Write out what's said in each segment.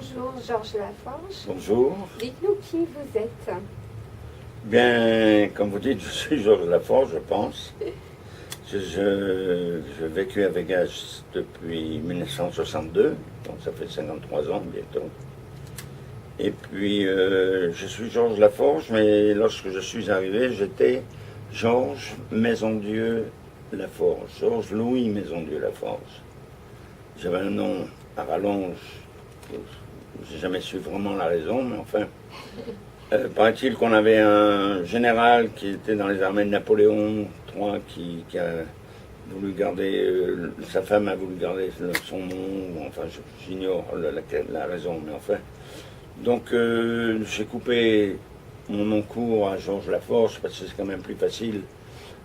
Bonjour Georges Laforge. Bonjour. Dites-nous qui vous êtes. Bien, comme vous dites, je suis Georges Laforge, je pense. J'ai vécu à Vegas depuis 1962, donc ça fait 53 ans bientôt. Et puis, je suis Georges Laforge, mais lorsque je suis arrivé, j'étais Georges Maisondieu Laforge, Georges Louis Maisondieu Laforge. J'avais un nom à rallonge, j'ai jamais su vraiment la raison, mais enfin, paraît-il qu'on avait un général qui était dans les armées de Napoléon III qui a voulu garder, sa femme a voulu garder son nom, enfin j'ignore la raison, mais enfin. Donc j'ai coupé mon nom court à Georges Laforge parce que c'est quand même plus facile,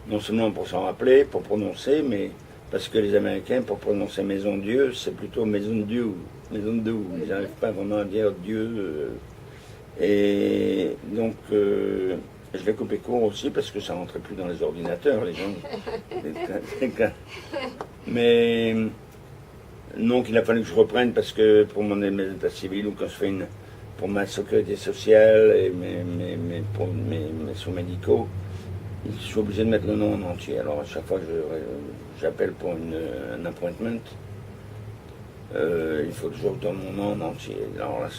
non seulement pour s'en rappeler, pour prononcer, mais parce que les Américains, pour prononcer Maison Dieu, c'est plutôt Maison Dieu, Maison Dieu. Ils n'arrivent pas vraiment à dire Dieu. Et donc, je l'ai coupé court aussi parce que ça rentrait plus dans les ordinateurs, les gens. Mais non, qu'il a fallu que je reprenne parce que pour mon état civil ou quand je fais pour ma sécurité sociale et pour mes soins médicaux, je suis obligé de mettre le nom en entier. Alors à chaque fois que j'appelle pour un appointment, il faut toujours donner mon nom en entier. Alors là,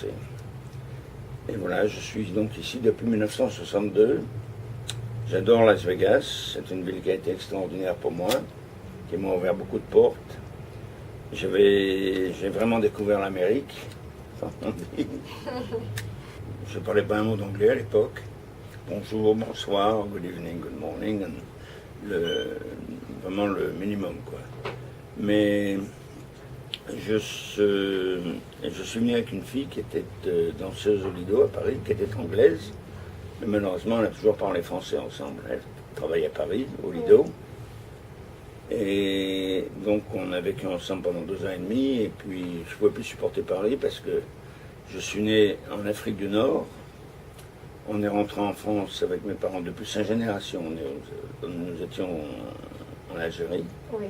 et voilà, je suis donc ici depuis 1962. J'adore Las Vegas. C'est une ville qui a été extraordinaire pour moi, qui m'a ouvert beaucoup de portes. J'ai vraiment découvert l'Amérique. Je ne parlais pas un mot d'anglais à l'époque. Bonjour, bonsoir, good evening, good morning, vraiment le minimum, quoi. Mais je suis venu avec une fille qui était danseuse au Lido à Paris, qui était anglaise, mais malheureusement on a toujours parlé français ensemble. Elle travaillait à Paris, au Lido, et donc on a vécu ensemble pendant 2 ans et demi, et puis je ne pouvais plus supporter Paris parce que je suis né en Afrique du Nord. On est rentré en France avec mes parents depuis 5 générations. Nous étions en Algérie. Oui.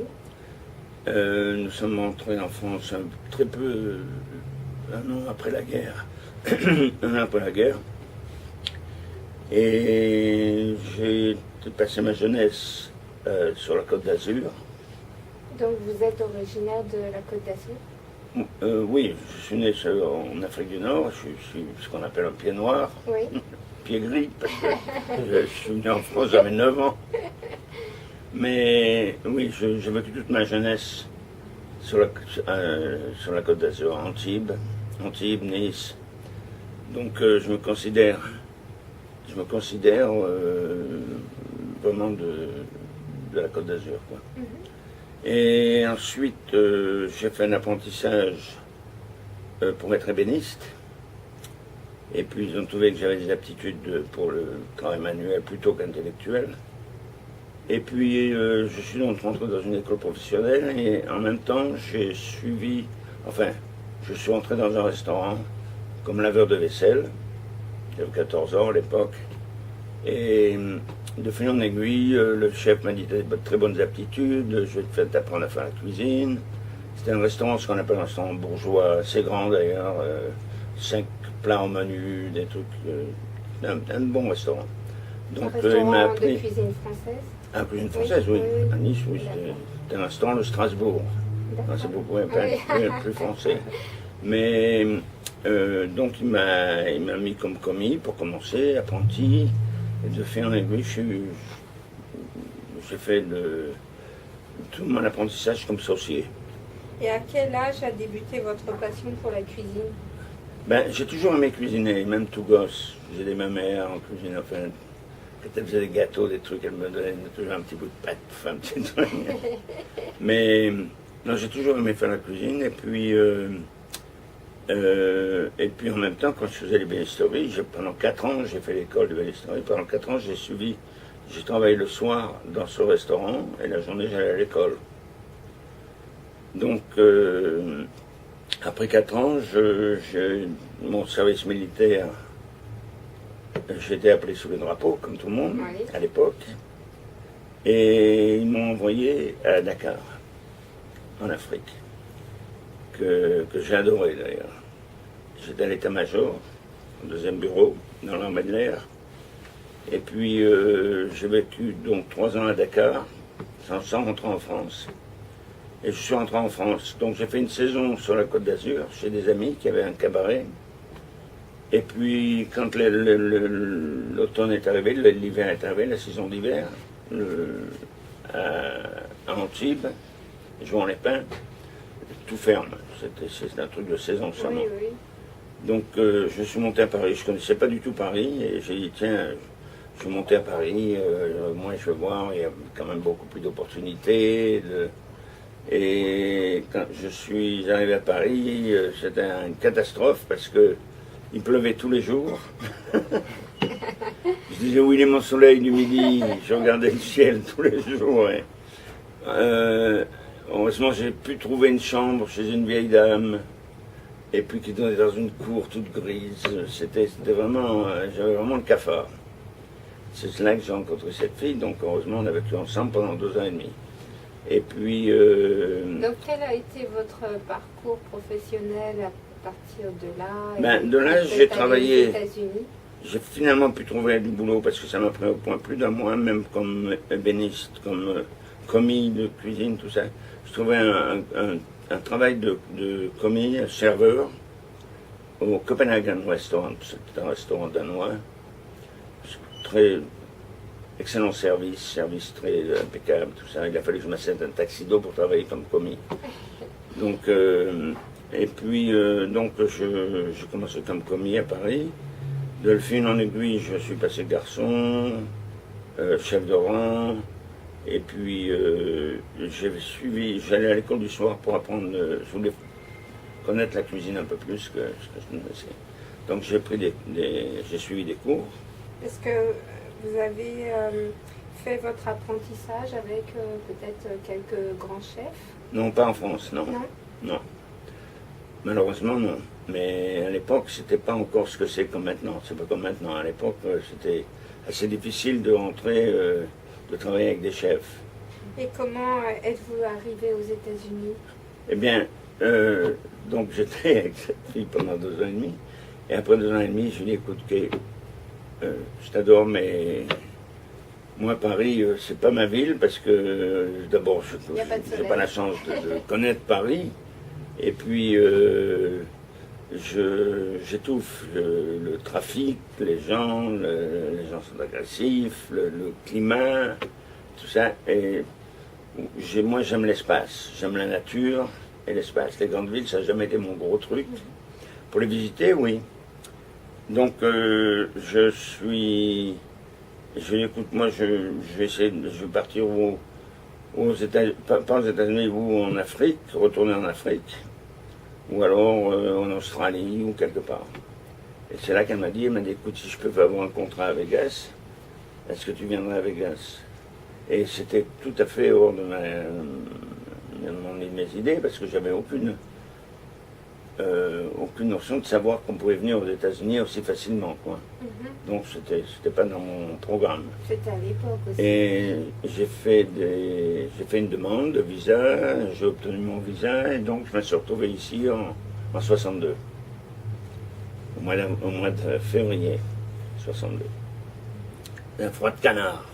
Nous sommes entrés en France très peu, un an après la guerre. Un an après la guerre. Et j'ai passé ma jeunesse sur la Côte d'Azur. Donc vous êtes originaire de la Côte d'Azur? Oui, je suis né en Afrique du Nord. Je suis ce qu'on appelle un pied noir. Oui. Pied gris, parce que je suis venu en France, j'avais 9 ans. Mais oui, j'ai vécu toute ma jeunesse sur la Côte d'Azur, Antibes, Nice. Donc je me considère vraiment de la Côte d'Azur, quoi. Et ensuite, j'ai fait un apprentissage pour être ébéniste. Et puis ils ont trouvé que j'avais des aptitudes pour le travail manuel plutôt qu'intellectuel. Et puis je suis donc rentré dans une école professionnelle et en même temps je suis entré dans un restaurant comme laveur de vaisselle. J'avais 14 ans à l'époque. Et de fil en aiguille, le chef m'a dit tu as de très bonnes aptitudes, je vais te faire t'apprendre à faire la cuisine. C'était un restaurant, ce qu'on appelle un restaurant bourgeois, assez grand d'ailleurs, 5 plats au menu, des trucs, un bon restaurant. Donc il m'a appris. De cuisine française? Ah, cuisine française, oui. À Nice, oui, c'était un restaurant de Strasbourg. C'est beaucoup plus français. Mais donc il m'a mis comme commis pour commencer, apprenti, et de fil en aiguille, j'ai fait tout mon apprentissage comme saucier. Et à quel âge a débuté votre passion pour la cuisine? Ben, j'ai toujours aimé cuisiner, même tout gosse. J'ai aidé ma mère en cuisine, enfin, quand elle faisait des gâteaux, des trucs, elle me donnait toujours un petit bout de pâte, enfin, un petit truc. Mais non, j'ai toujours aimé faire la cuisine, et puis en même temps, quand je faisais l'ébénisterie, pendant 4 ans, j'ai fait l'école d'ébénisterie, pendant 4 ans, j'ai travaillé le soir dans ce restaurant, et la journée, j'allais à l'école. Donc, après 4 ans, mon service militaire, j'ai été appelé sous le drapeau, comme tout le monde, oui, à l'époque. Et ils m'ont envoyé à Dakar, en Afrique, que j'ai adoré d'ailleurs. j'étais à l'état-major, au deuxième bureau, dans l'armée de l'air. Et puis j'ai vécu donc 3 ans à Dakar, sans rentrer en France. Et je suis rentré en France. Donc j'ai fait une saison sur la Côte d'Azur, chez des amis qui avaient un cabaret. Et puis quand l'automne est arrivé, l'hiver est arrivé, la saison d'hiver, à Antibes, Jouan-les-Pins, tout ferme. C'est un truc de saison seulement. Oui, oui. Donc je suis monté à Paris. Je ne connaissais pas du tout Paris. Et j'ai dit, tiens, je suis monté à Paris, moi je veux voir, il y a quand même beaucoup plus d'opportunités. Et quand je suis arrivé à Paris, c'était une catastrophe parce que il pleuvait tous les jours. Je disais, où il est mon soleil du midi? Je regardais le ciel tous les jours. Heureusement, j'ai pu trouver une chambre chez une vieille dame, et puis qui était dans une cour toute grise. C'était vraiment, j'avais vraiment le cafard. C'est là que j'ai rencontré cette fille, donc heureusement, on a vécu ensemble pendant 2 ans et demi. Et puis... Donc, quel a été votre parcours professionnel à partir de là? De là, j'ai travaillé. Aux États-Unis. J'ai finalement pu trouver du boulot parce que ça m'a pris au point plus d'un mois, même comme ébéniste, comme commis de cuisine, tout ça. Je trouvais un travail de commis, serveur, au Copenhagen Restaurant. C'était un restaurant danois. Très excellent service très impeccable, tout ça. Il a fallu que je m'achète un taxido pour travailler comme commis. Donc, et puis, donc, j'ai commencé comme commis à Paris. De fil en aiguille, je suis passé garçon, chef de rang, et puis j'allais à l'école du soir pour apprendre, je voulais connaître la cuisine un peu plus que ce que je ne sais. Donc j'ai suivi des cours. Est-ce que vous avez fait votre apprentissage avec peut-être quelques grands chefs? Non, pas en France, non. Non. Malheureusement, non. Mais à l'époque, c'était pas encore ce que c'est comme maintenant. C'est pas comme maintenant. À l'époque, c'était assez difficile de rentrer, de travailler avec des chefs. Et comment êtes-vous arrivé aux États-Unis? Eh bien, donc j'étais avec cette fille pendant 2 ans et demi. Et après 2 ans et demi, je lui ai dit, écoute, je t'adore, mais moi, Paris, c'est pas ma ville parce que d'abord, je n'ai pas la chance de connaître Paris. Et puis, j'étouffe le trafic, les gens sont agressifs, le climat, tout ça. Et moi, j'aime l'espace, j'aime la nature et l'espace. Les grandes villes, ça n'a jamais été mon gros truc. Pour les visiter, oui. Donc, écoute, moi, je vais partir aux États-Unis, pas aux États-Unis, ou en Afrique, retourner en Afrique, ou alors en Australie, ou quelque part. Et c'est là qu'elle m'a dit, écoute, si je peux avoir un contrat à Vegas, est-ce que tu viendrais à Vegas? Et c'était tout à fait hors de mes idées, parce que j'avais aucune notion de savoir qu'on pouvait venir aux États-Unis aussi facilement, quoi. Donc c'était pas dans mon programme. C'était à l'époque aussi. Et j'ai fait une demande de visa, j'ai obtenu mon visa, et donc je me suis retrouvé ici en 62. Au mois de février 62. Un froid de canard.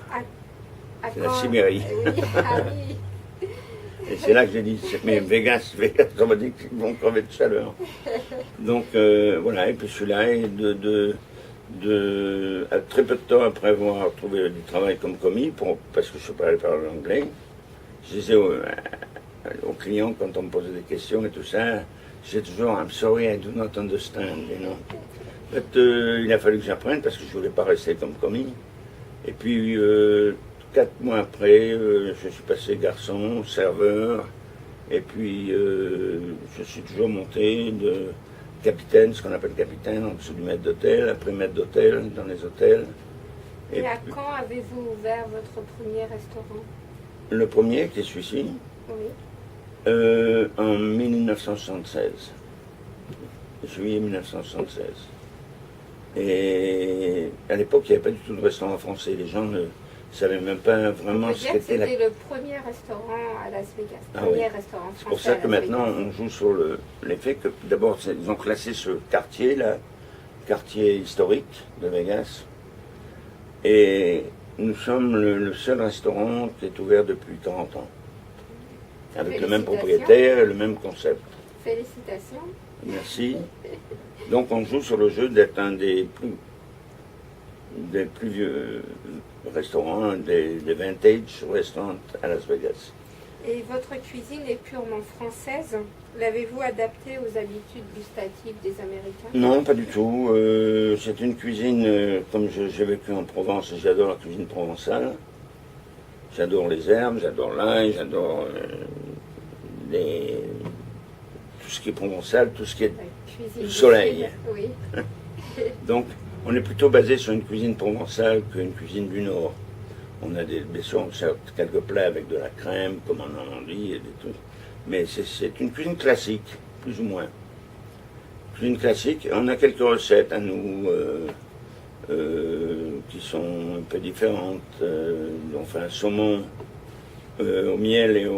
C'est la Sibérie. Oui. Ah oui. Et c'est là que j'ai dit, mais Vegas, on m'a dit qu'ils vont crever de chaleur. Donc voilà, et puis je suis là, et à très peu de temps après avoir trouvé du travail comme commis, parce que je ne sais pas parler anglais, je disais aux clients, quand on me posait des questions et tout ça, j'ai toujours, I'm sorry, I do not understand, you know. But, il a fallu que j'apprenne parce que je ne voulais pas rester comme commis. Et puis, 4 mois après, je suis passé garçon, serveur, et puis je suis toujours monté de capitaine, ce qu'on appelle capitaine, en dessous du maître d'hôtel, après maître d'hôtel, dans les hôtels. Et à quand avez-vous ouvert votre premier restaurant? Le premier, qui est celui-ci, Oui. en 1976, juillet 1976. Et à l'époque, il n'y avait pas du tout de restaurant français. Les gens ne ne savais même pas On vraiment peut ce dire que qu'était la... c'était le premier restaurant à Las Vegas. Ah Premier oui. restaurant C'est pour français ça à que Las maintenant Vegas. on joue sur l'effet que d'abord ils ont classé ce quartier là, quartier historique de Vegas, et nous sommes le seul restaurant qui est ouvert depuis 40 ans, avec le même propriétaire et le même concept. Félicitations. Merci. Donc on joue sur le jeu d'être un des plus vieux restaurants, des vintage restaurants à Las Vegas. Et votre cuisine est purement française. L'avez-vous adaptée aux habitudes gustatives des Américains? Non, pas du tout. C'est une cuisine, comme j'ai vécu en Provence, j'adore la cuisine provençale. J'adore les herbes, j'adore l'ail, j'adore tout ce qui est provençal, tout ce qui est Cuisine du soleil. sud, oui. Donc, on est plutôt basé sur une cuisine provençale qu'une cuisine du Nord. On a bien sûr, on sert quelques plats avec de la crème, comme en Normandie, et des trucs. Mais c'est une cuisine classique, plus ou moins. Cuisine classique. On a quelques recettes à nous qui sont un peu différentes. On fait un saumon au miel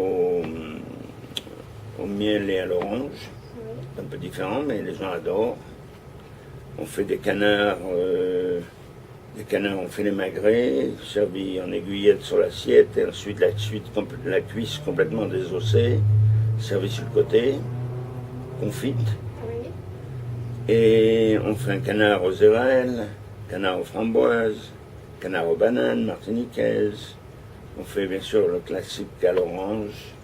au miel et à l'orange. Oui. C'est un peu différent, mais les gens adorent. On fait des canards, on fait les magrets, servis en aiguillette sur l'assiette, et ensuite la cuisse complètement désossée, servie sur le côté, confite. Oui. Et on fait un canard aux érelles, canard aux framboises, canard aux bananes martiniquaises. On fait bien sûr le classique à l'orange,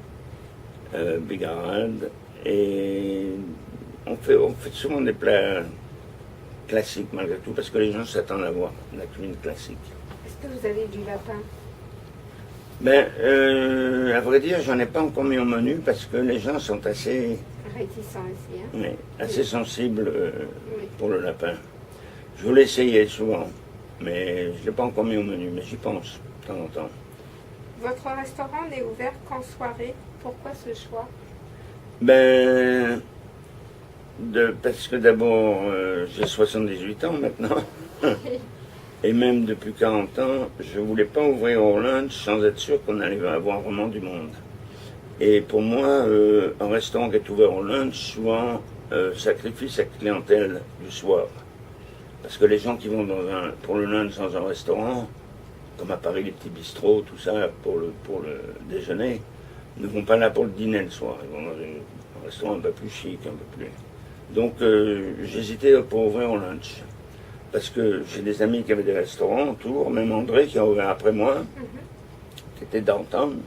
bigarade. Et on fait souvent des plats classiques malgré tout, parce que les gens s'attendent à voir la cuisine classique. Est-ce que vous avez du lapin? Ben, à vrai dire, j'en ai pas encore mis au menu parce que les gens sont assez, Réticent aussi, hein? oui, assez sensibles Oui. pour le lapin. Je voulais essayer souvent, mais je ne l'ai pas encore mis au menu, mais j'y pense de temps en temps. Votre restaurant n'est ouvert qu'en soirée. Pourquoi ce choix? Ben, parce que d'abord, j'ai 78 ans maintenant, et même depuis 40 ans, je ne voulais pas ouvrir au lunch sans être sûr qu'on allait avoir vraiment du monde. Et pour moi, un restaurant qui est ouvert au lunch, souvent, sacrifie sa clientèle du soir. Parce que les gens qui vont pour le lunch dans un restaurant, comme à Paris, les petits bistrots, tout ça, pour le déjeuner, ne vont pas là pour le dîner le soir. Ils vont dans un restaurant un peu plus chic, un peu plus... Donc j'hésitais pour ouvrir au lunch. Parce que j'ai des amis qui avaient des restaurants autour, même André qui a ouvert après moi, qui était downtown.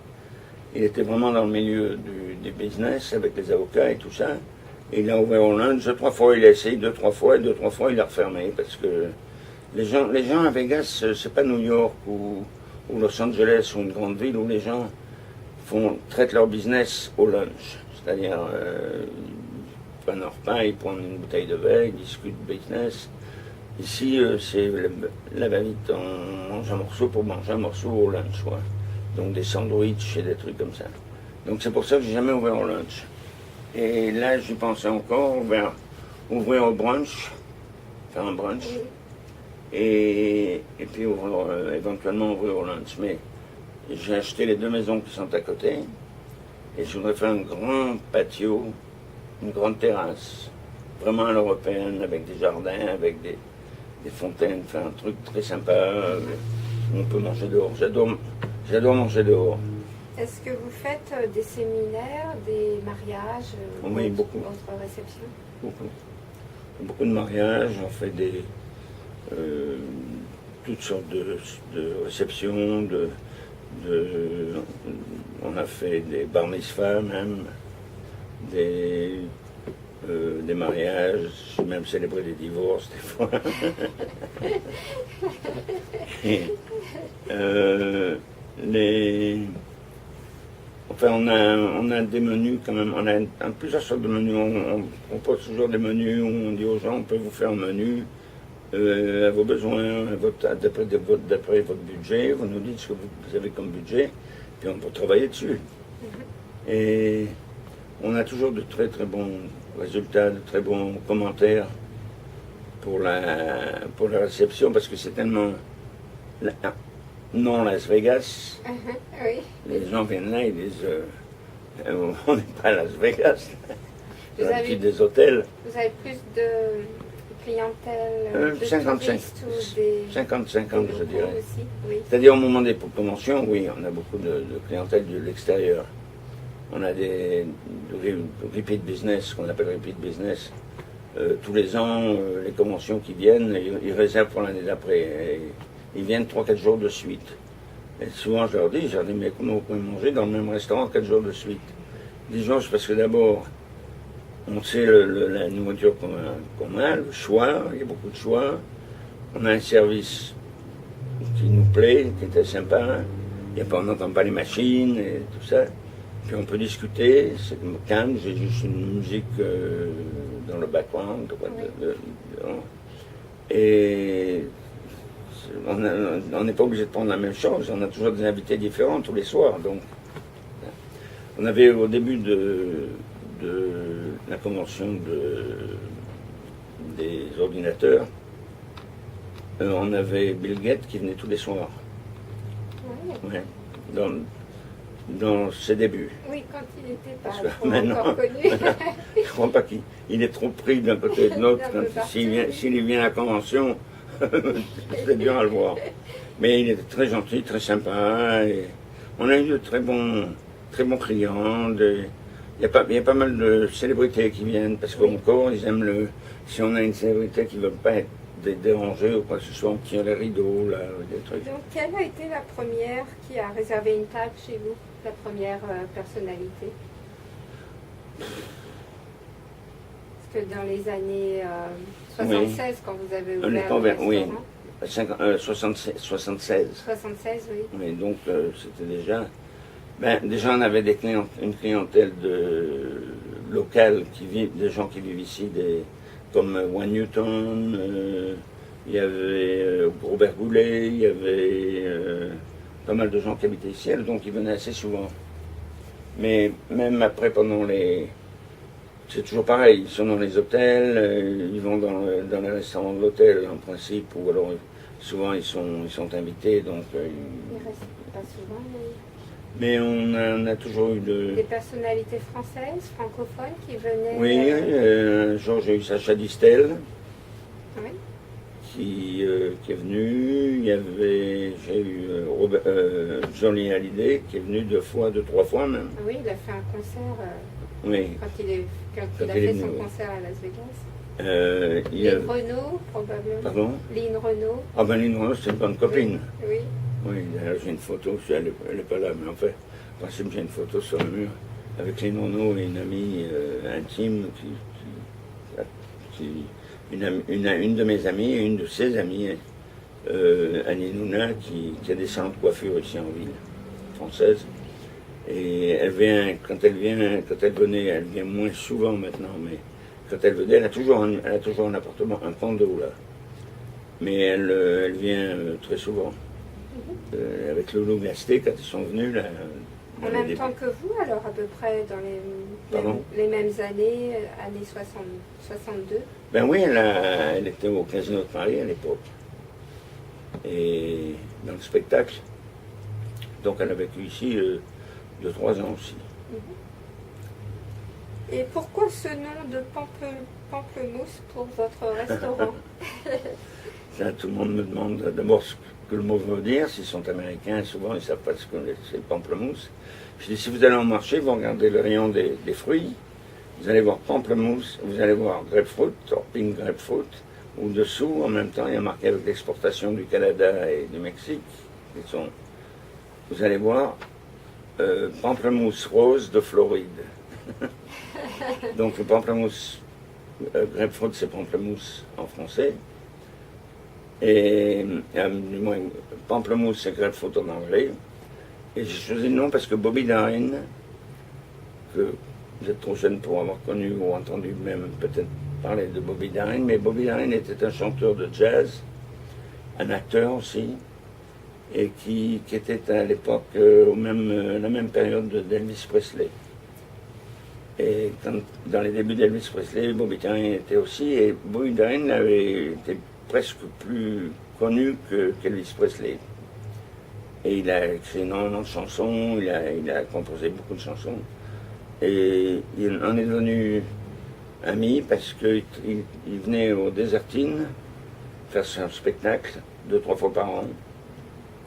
Il était vraiment dans le milieu du business avec les avocats et tout ça. Et il a ouvert au lunch 2-3 fois, il a essayé 2-3 fois, et 2-3 fois il a refermé. Parce que les gens à Vegas, c'est pas New York ou Los Angeles ou une grande ville où les gens traitent leur business au lunch. C'est-à-dire, ils prennent leur pain, ils prennent une bouteille de verre, ils discutent business. Ici, c'est la va-vite, on mange un morceau pour manger un morceau au lunch, ouais. Donc des sandwichs et des trucs comme ça. Donc c'est pour ça que j'ai jamais ouvert au lunch. Et là, j'y pensais encore, ouvrir au brunch, faire un brunch, et puis éventuellement ouvrir au lunch. Mais j'ai acheté les 2 maisons qui sont à côté, et je voudrais faire un grand patio, une grande terrasse, vraiment à l'européenne, avec des jardins, avec des fontaines, faire un truc très sympa, où on peut manger dehors. J'adore manger dehors. Est-ce que vous faites des séminaires, des mariages, Oui, beaucoup. votre réception? Beaucoup de mariages, on fait toutes sortes de réceptions, on a fait des bar mitzvahs même, des mariages, j'ai même célébré des divorces des fois. Enfin, on a des menus quand même, on a plusieurs sortes de menus. On pose toujours des menus où on dit aux gens, on peut vous faire un menu à vos besoins, d'après votre budget. Vous nous dites ce que vous avez comme budget, puis on peut travailler dessus. Et on a toujours de très très bons résultats, de très bons commentaires pour la réception, parce que c'est tellement... non Las Vegas. Oui. Les gens viennent là, ils disent on n'est pas à Las Vegas. Vous On a avez, des hôtels. vous avez plus de clientèle de 55. touristes ou des 50-50, je locaux dirais. aussi? Oui. C'est-à-dire au moment des promotions, oui, on a beaucoup de clientèle de l'extérieur. On a des repeat business, qu'on appelle repeat business. Tous les ans, les conventions qui viennent, ils réservent pour l'année d'après. Et ils viennent 3-4 jours de suite. Et souvent, je leur dis, mais comment vous pouvez manger dans le même restaurant 4 jours de suite? Ils disent, c'est parce que d'abord, on sait la nourriture qu'on a, le choix, il y a beaucoup de choix. On a un service qui nous plaît, qui était sympa. On n'entend pas les machines et tout ça. Puis on peut discuter, c'est calme, j'ai juste une musique dans le background. Et on n'est pas obligé de prendre la même chose, on a toujours des invités différents tous les soirs. Donc, on avait au début de la convention des ordinateurs, on avait Bill Gates qui venait tous les soirs. Oui. Ouais, dans ses débuts. Oui, quand il n'était pas Parce que trop maintenant, encore connu. je ne crois pas qu'il est trop pris d'un côté et de l'autre. S'il vient à la convention, c'est dur à le voir. Mais il est très gentil, très sympa. Et on a eu de très bons clients. Il y a pas mal de célébrités qui viennent parce qu'encore, ils aiment si on a une célébrité qui ne veut pas être dérangée ou quoi que ce soit, on tire les rideaux, là, des trucs. Donc, quelle a été la première qui a réservé une table chez vous? La première personnalité? Parce que dans les années 76, quand vous avez ouvert le restaurant, oui, 76. 76, oui. Mais donc, c'était déjà... déjà, on avait une clientèle locale, des gens qui vivent ici, comme Wayne Newton, il y avait Robert Goulet, il y avait pas mal de gens qui habitaient ici, donc ils venaient assez souvent. Mais même après, c'est toujours pareil, ils sont dans les hôtels, ils vont dans les restaurants de l'hôtel en principe, ou alors souvent ils sont invités, donc... Ils restent pas souvent, mais on a toujours eu des personnalités françaises, francophones qui venaient... Oui, un jour j'ai eu Sacha Distel, Oui. qui est venu. J'ai eu Johnny Hallyday, qui est venu 2 fois, 2-3 fois même. Oui, il a fait un concert Oui. quand il a fait son concert à Las Vegas. Lynn Renaud, probablement. Pardon? Lynn Renaud. Ah ben Lynn Renaud, c'est une bonne copine. Oui. Oui, d'ailleurs j'ai une photo, elle n'est pas là, mais en fait, en principe j'ai une photo sur le mur avec Lynn Renaud et une amie intime, une de mes amies et une de ses amies, Annie Nouna, qui a des salons de coiffure ici en ville, française. Et quand elle venait, elle vient moins souvent maintenant, mais quand elle venait, elle a toujours un appartement, un condo là. Mais elle vient très souvent. Avec Lolo Gasté, quand ils sont venus là. En même temps que vous, alors à peu près dans les mêmes années, années 62. Ben oui, elle était au Casino de Paris à l'époque. Et dans le spectacle. Donc elle a vécu ici 2-3 ans aussi. Et pourquoi ce nom de pamplemousse pour votre restaurant? Ça, tout le monde me demande d'abord ce que le mot veut dire. S'ils sont américains, souvent ils ne savent pas ce que c'est pamplemousse. Je dis, si vous allez au marché, vous regardez le rayon des fruits, vous allez voir pamplemousse, vous allez voir grapefruit, or pink grapefruit, ou dessous, en même temps, il y a marqué avec l'exportation du Canada et du Mexique. Vous allez voir pamplemousse rose de Floride. Donc le pamplemousse, grapefruit, c'est pamplemousse en français. Et du moins, pamplemousse, c'est grapefruit en anglais. Et j'ai choisi le nom parce que Bobby Darin, que vous êtes trop jeune pour avoir connu ou entendu même peut-être parler de Bobby Darin, mais Bobby Darin était un chanteur de jazz, un acteur aussi, et qui était à l'époque la même période d'Elvis Presley. Et dans les débuts d'Elvis Presley, Bobby Darin était aussi, et Bobby Darin avait été presque plus connu qu'Elvis Presley. Et il a écrit énormément de chansons, il a composé beaucoup de chansons. Et il en est devenu ami parce qu'il il venait au Désertines faire son spectacle 2-3 fois par an.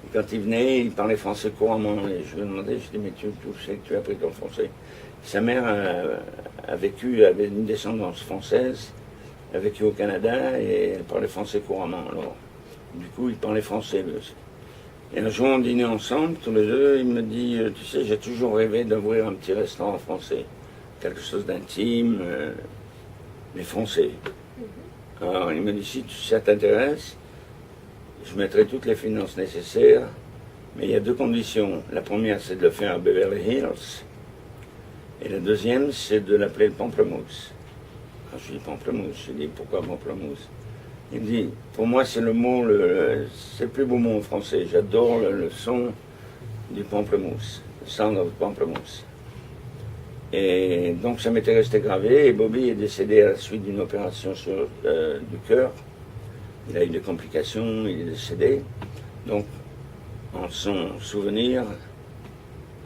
Et quand il venait, il parlait français couramment. Et je lui ai demandé, je lui ai dit, mais tu sais que tu as appris ton français. Sa mère avait une descendance française, a vécu au Canada et elle parlait français couramment. Alors, du coup, il parlait français lui aussi. Et un jour, on dînait ensemble, tous les deux, il me dit, tu sais, j'ai toujours rêvé d'ouvrir un petit restaurant français. Quelque chose d'intime, mais français. Alors, il me dit, si ça t'intéresse, je mettrai toutes les finances nécessaires, mais il y a 2 conditions. La première, c'est de le faire à Beverly Hills. Et la deuxième, c'est de l'appeler le Pamplemousse. Alors, je dis Pamplemousse, je dis pourquoi Pamplemousse? Il me dit, pour moi, c'est le mot, c'est le plus beau mot en français. J'adore le son du pamplemousse, le sound of pamplemousse. Et donc, ça m'était resté gravé. Et Bobby est décédé à la suite d'une opération du cœur. Il a eu des complications, il est décédé. Donc, en son souvenir,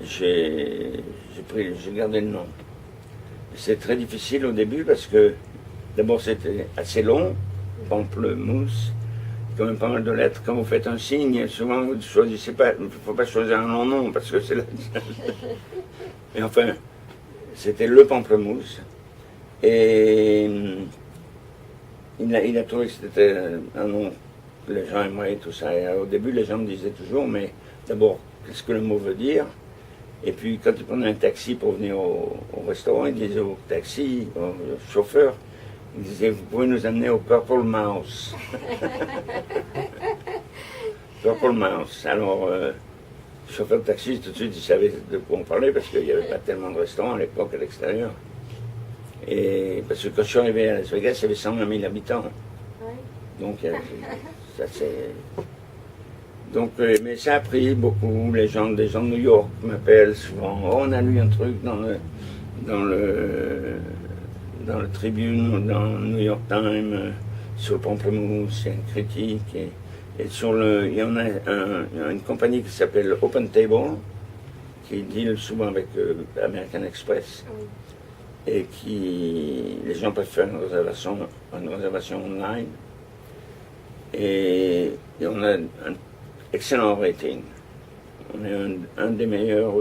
j'ai gardé le nom. C'est très difficile au début parce que, d'abord, c'était assez long. Pamplemousse, quand même pas mal de lettres. Quand vous faites un signe, souvent vous ne choisissez pas, il ne faut pas choisir un long nom parce que c'est là. Mais enfin, c'était le Pamplemousse. Et il a trouvé que c'était un nom que les gens aimeraient, tout ça. Et au début, les gens me disaient toujours, mais d'abord, qu'est-ce que le mot veut dire? Et puis, quand ils prenaient un taxi pour venir au restaurant, ils disaient au taxi, au chauffeur, il disait, vous pouvez nous amener au Purple Mouse. Purple Mouse. Alors, le chauffeur de taxi, tout de suite, il savait de quoi on parlait, parce qu'il n'y avait pas tellement de restaurants à l'époque à l'extérieur. Et parce que quand je suis arrivé à Las Vegas, il y avait 120 000 habitants. Donc, ça c'est... Donc, mais ça a pris beaucoup. Des gens de New York m'appellent souvent. Oh, on a lu un truc dans le Tribune, dans le New York Times, sur le pamplemousse, il y a une critique. Et il y en a une compagnie qui s'appelle Open Table, qui deal souvent avec American Express, et les gens peuvent faire une réservation online. Et on a un excellent rating. On est un des meilleurs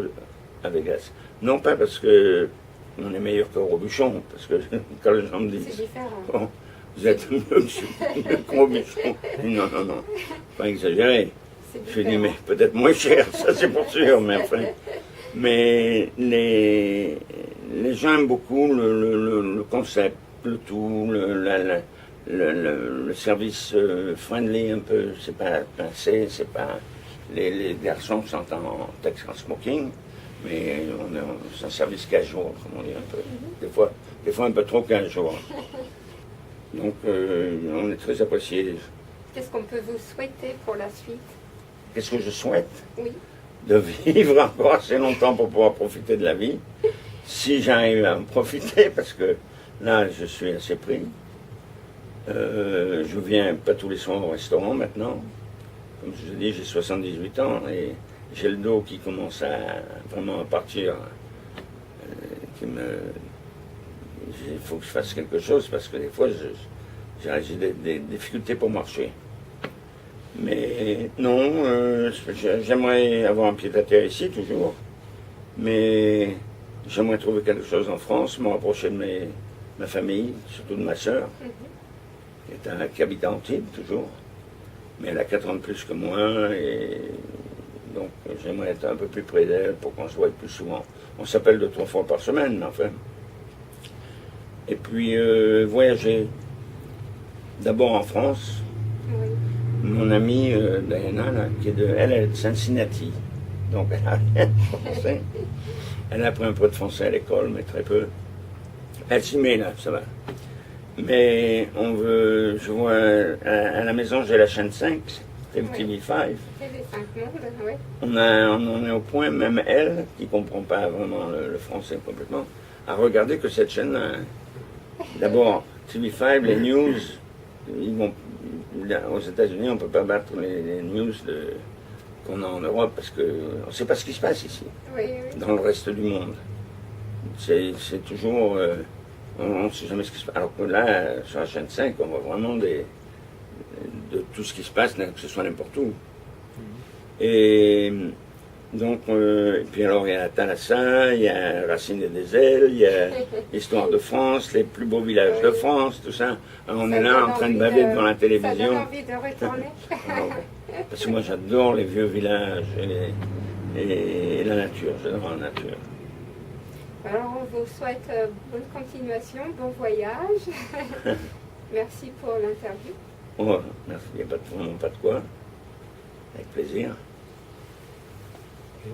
à Vegas. Non pas parce que on est meilleur que Robuchon, parce que quand les gens me disent c'est différent. Oh, vous êtes mieux que Robuchon. Non, pas exagéré. Je dis, mais peut-être moins cher, ça c'est pour sûr, mais enfin. Mais les gens aiment beaucoup le concept, le tout, le service friendly un peu, c'est pas pincé, c'est pas. Les garçons sont en Texas smoking. Mais c'est un service casual, comme on dit un peu. Des fois un peu trop casual. Donc, on est très appréciés. Qu'est-ce qu'on peut vous souhaiter pour la suite? Qu'est-ce que je souhaite? Oui. De vivre encore assez longtemps pour pouvoir profiter de la vie. Si j'arrive à en profiter, parce que là, je suis assez pris. Je viens pas tous les soirs au restaurant maintenant. Comme je vous ai dit, j'ai 78 ans et j'ai le dos qui commence à vraiment partir. Il faut que je fasse quelque chose parce que des fois, j'ai des difficultés pour marcher. Mais non, j'aimerais avoir un pied à terre ici toujours. Mais j'aimerais trouver quelque chose en France, me rapprocher de ma famille, surtout de ma sœur, qui habite à Antibes toujours. Mais elle a 4 ans de plus que moi et donc j'aimerais être un peu plus près d'elle pour qu'on se voie plus souvent. On s'appelle 2-3 fois par semaine, mais enfin. Et puis voyager. D'abord en France. Oui. Mon amie Diana, là, elle est de Cincinnati. Donc elle a rien de français. Elle a appris un peu de français à l'école, mais très peu. Elle s'y met là, ça va. Mais je vois, à la maison j'ai la chaîne 5, TV5. On en est au point, même elle, qui ne comprend pas vraiment le français complètement, à regarder que cette chaîne-là. D'abord, TV5, les news, aux États-Unis, on ne peut pas battre les news qu'on a en Europe, parce qu'on ne sait pas ce qui se passe ici, Oui, oui. dans le reste du monde. C'est toujours... on ne sait jamais ce qui se passe. Alors que là, sur la chaîne 5, on voit vraiment de tout ce qui se passe, que ce soit n'importe où. Et donc, et puis alors, il y a Thalassa, il y a Racine des ailes, il y a l'histoire de France, les plus beaux villages de France, tout ça. Alors, on Ça est là donne en train de envie baver de- devant la Ça donne télévision. envie de retourner. Parce que moi, j'adore les vieux villages et la nature, j'adore la nature. Alors, on vous souhaite bonne continuation, bon voyage. Merci pour l'interview. Oh, merci, il n'y a pas de quoi. Avec plaisir. Ok.